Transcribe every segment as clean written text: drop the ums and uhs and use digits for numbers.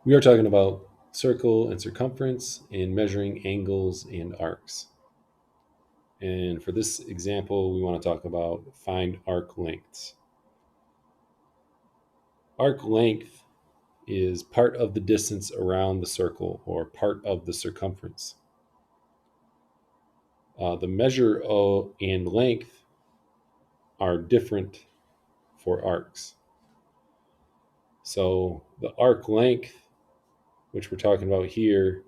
We are talking about circle and circumference and measuring angles and arcs. And for this example, we want to talk about find arc lengths. Arc length is part of the distance around the circle or part of the circumference. The measure of and length are different for arcs. So the arc length, which we're talking about here,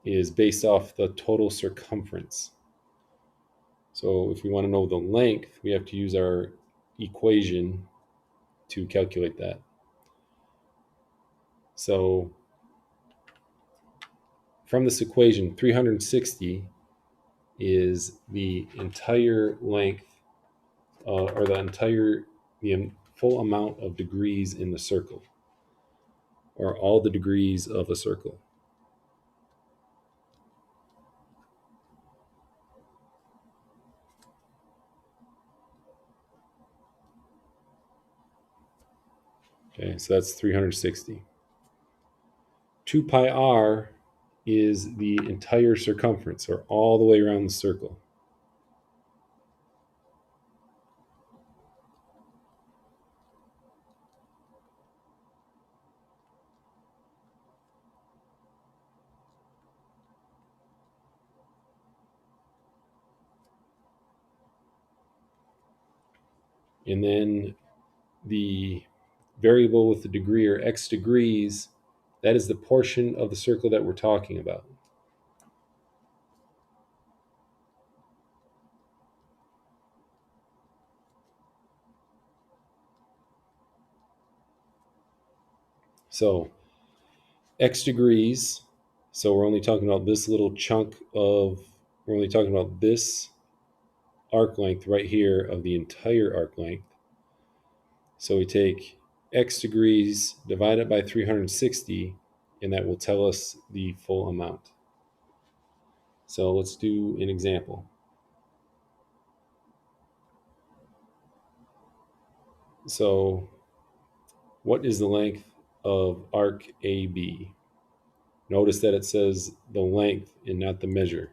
is based off the total circumference. So if we want to know the length, we have to use our equation to calculate that. So from this equation, 360 is the entire length or the full amount of degrees in the circle, or all the degrees of a circle. Okay, so that's 360. 2 pi r is the entire circumference, or all the way around the circle. And then the variable with the degree, or x degrees, that is the portion of the circle that we're talking about. So x degrees, so we're only talking about this little chunk of, we're only talking about this arc length right here of the entire arc length. So we take x degrees, divide it by 360, and that will tell us the full amount. So let's do an example. So what is the length of arc AB? Notice that it says the length and not the measure.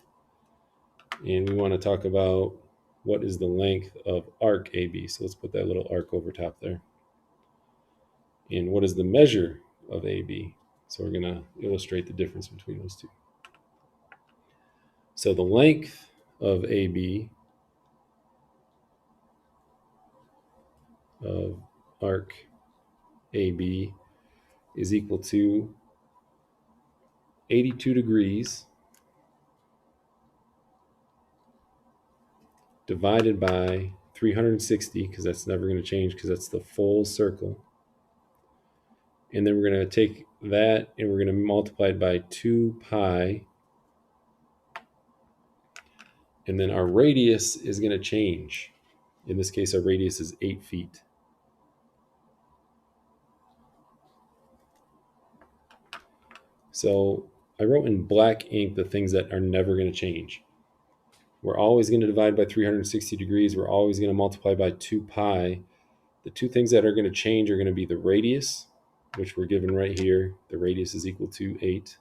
And we want to talk about what is the length of arc AB. So let's put that little arc over top there. And what is the measure of AB? So we're going to illustrate the difference between those two. So the length of AB, of arc AB, is equal to 82 degrees divided by 360, because that's never going to change because that's the full circle. And then we're going to take that and we're going to multiply it by 2 pi. And then our radius is going to change. In this case, our radius is 8 feet. So I wrote in black ink the things that are never going to change. We're always going to divide by 360 degrees. We're always going to multiply by 2 pi. The two things that are going to change are going to be the radius, which we're given right here. The radius is equal to 8.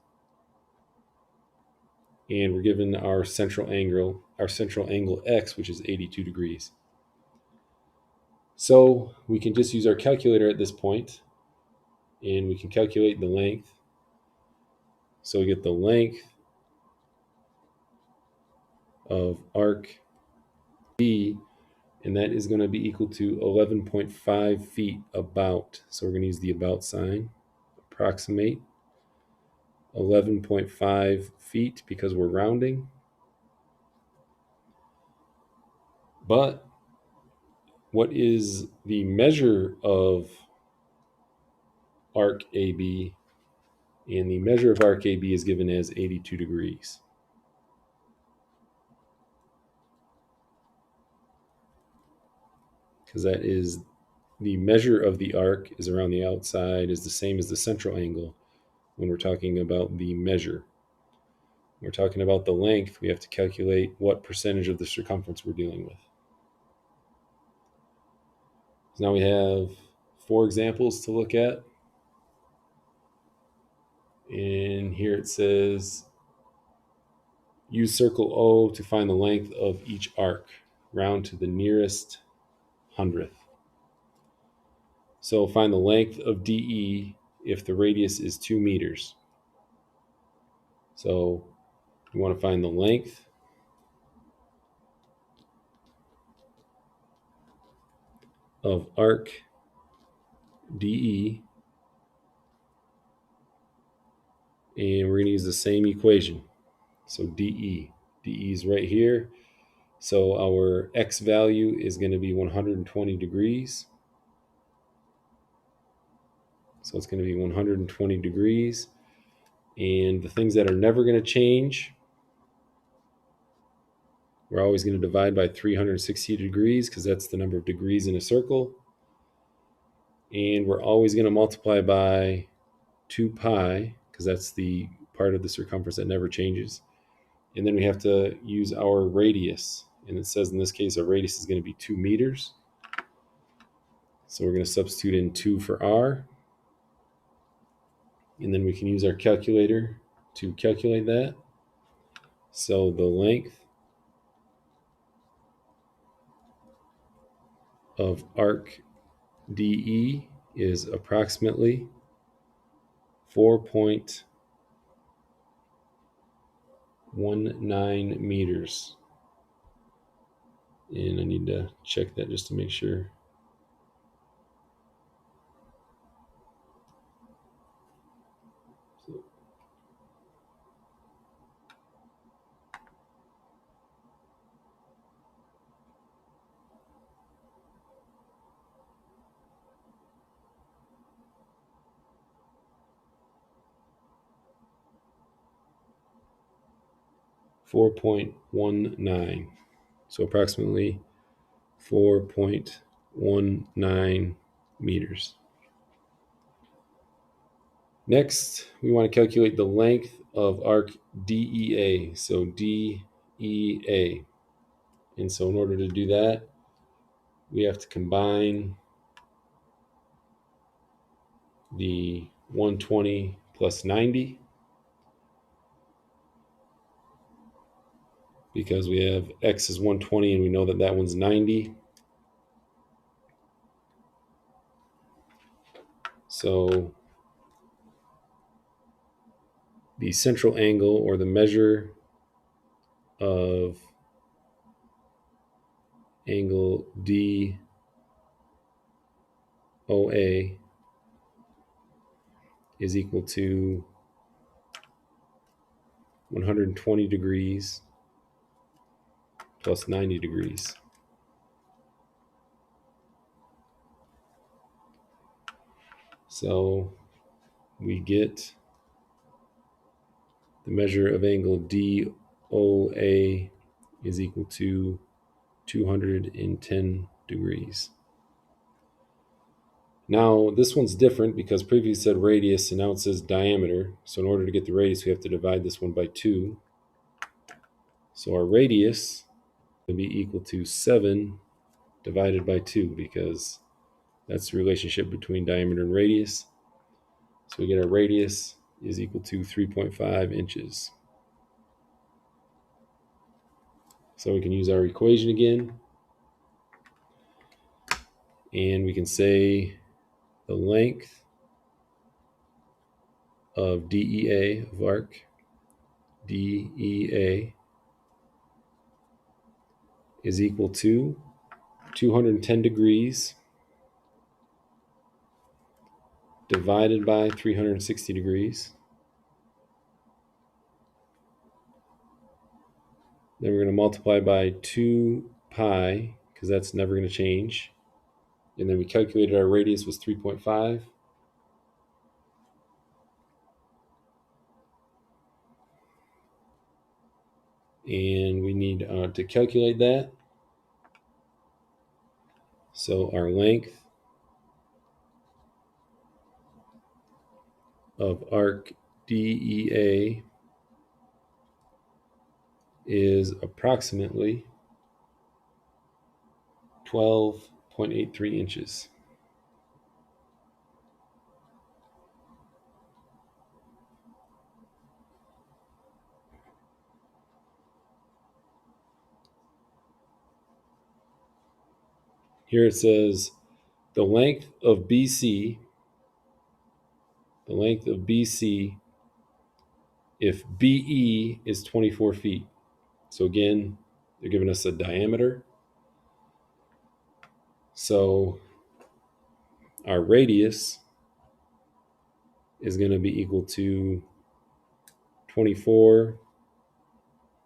And we're given our central angle x, which is 82 degrees. So we can just use our calculator at this point, and we can calculate the length. So we get the length of arc B, and that is going to be equal to 11.5 feet about. So we're going to use the about sign, approximate 11.5 feet because we're rounding. But what is the measure of arc AB? And the measure of arc AB is given as 82 degrees. Because that is the measure of the arc is around the outside is the same as the central angle when we're talking about the measure. When we're talking about the length, we have to calculate what percentage of the circumference we're dealing with. So now we have 4 examples to look at. And here it says, use circle O to find the length of each arc. Round to the nearest hundredth. So find the length of DE if the radius is 2 meters. So you want to find the length of arc DE, and we're going to use the same equation. So DE is right here. So our X value is going to be 120 degrees. So it's going to be 120 degrees. And the things that are never going to change, we're always going to divide by 360 degrees because that's the number of degrees in a circle. And we're always going to multiply by 2 pi because that's the part of the circumference that never changes. And then we have to use our radius. And it says in this case, our radius is going to be 2 meters. So we're going to substitute in 2 for r. And then we can use our calculator to calculate that. So the length of arc DE is approximately 4.19 meters. And I need to check that just to make sure. So 4.19. So approximately 4.19 meters. Next, we want to calculate the length of arc DEA. So DEA. And so in order to do that, we have to combine the 120 plus 90 because we have X is 120 and we know that that one's 90. So the central angle, or the measure of angle DOA, is equal to 120 degrees plus 90 degrees. So we get the measure of angle DOA is equal to 210 degrees. Now this one's different because previously said radius and now it says diameter. So in order to get the radius, we have to divide this one by 2. So our radius will be equal to 7 divided by 2 because that's the relationship between diameter and radius. So we get our radius is equal to 3.5 inches. So we can use our equation again. And we can say the length of DEA, of arc DEA, is equal to 210 degrees divided by 360 degrees. Then we're going to multiply by 2 pi because that's never going to change. And then we calculated our radius was 3.5. And we need to calculate that. So our length of arc DEA is approximately 12.83 inches. here it says the length of BC, if BE is 24 feet. So again, they're giving us a diameter. So our radius is going to be equal to 24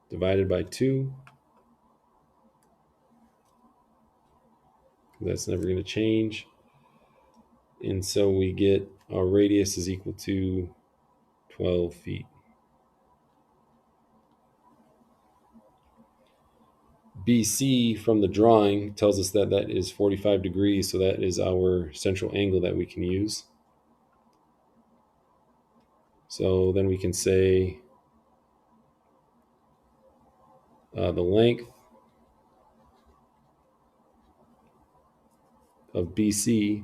divided by 2. That's never going to change. And so we get our radius is equal to 12 feet. BC from the drawing tells us that that is 45 degrees, so that is our central angle that we can use. So then we can say the length of BC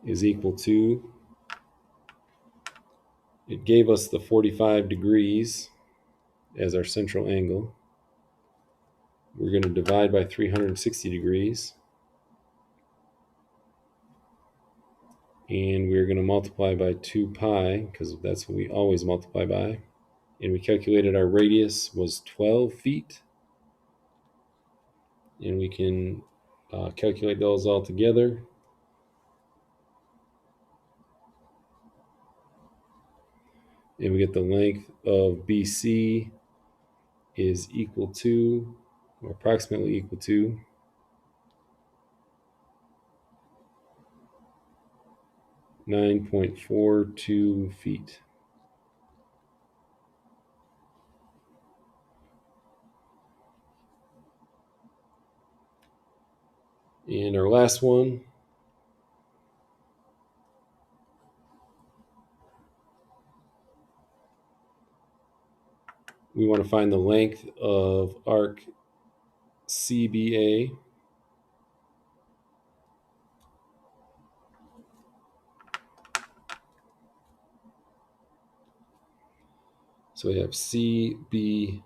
is equal to, it gave us the 45 degrees as our central angle. We're going to divide by 360 degrees. And we're going to multiply by 2 pi, because that's what we always multiply by. And we calculated our radius was 12 feet. And we can calculate those all together. And we get the length of BC is equal to, or approximately equal to, 9.42 feet. And our last one, we want to find the length of arc CBA. So we have CBA.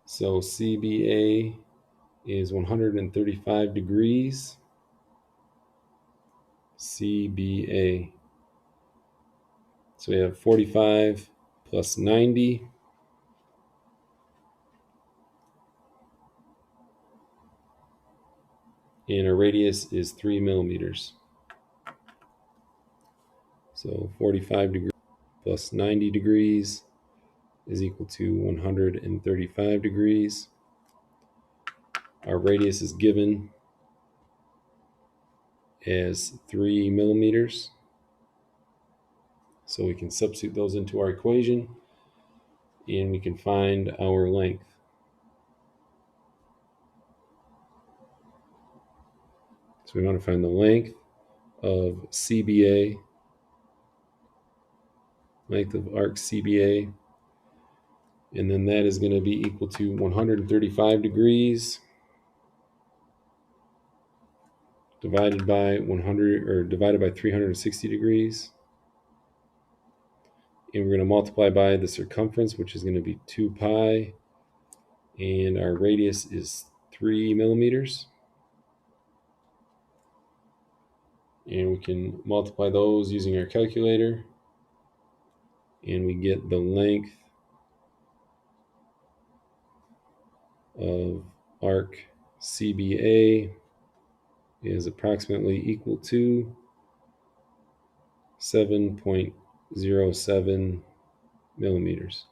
So CBA is 135 degrees. CBA. So we have 45 plus 90. And our radius is 3 millimeters. So 45 degrees plus 90 degrees is equal to 135 degrees. Our radius is given as 3 millimeters. So we can substitute those into our equation and we can find our length. So we want to find the length of CBA, length of arc CBA, and then that is going to be equal to 135 degrees divided by 100, or divided by 360 degrees. And we're going to multiply by the circumference, which is going to be 2 pi, and our radius is 3 millimeters. And we can multiply those using our calculator, and we get the length of arc CBA is approximately equal to 7.07 millimeters.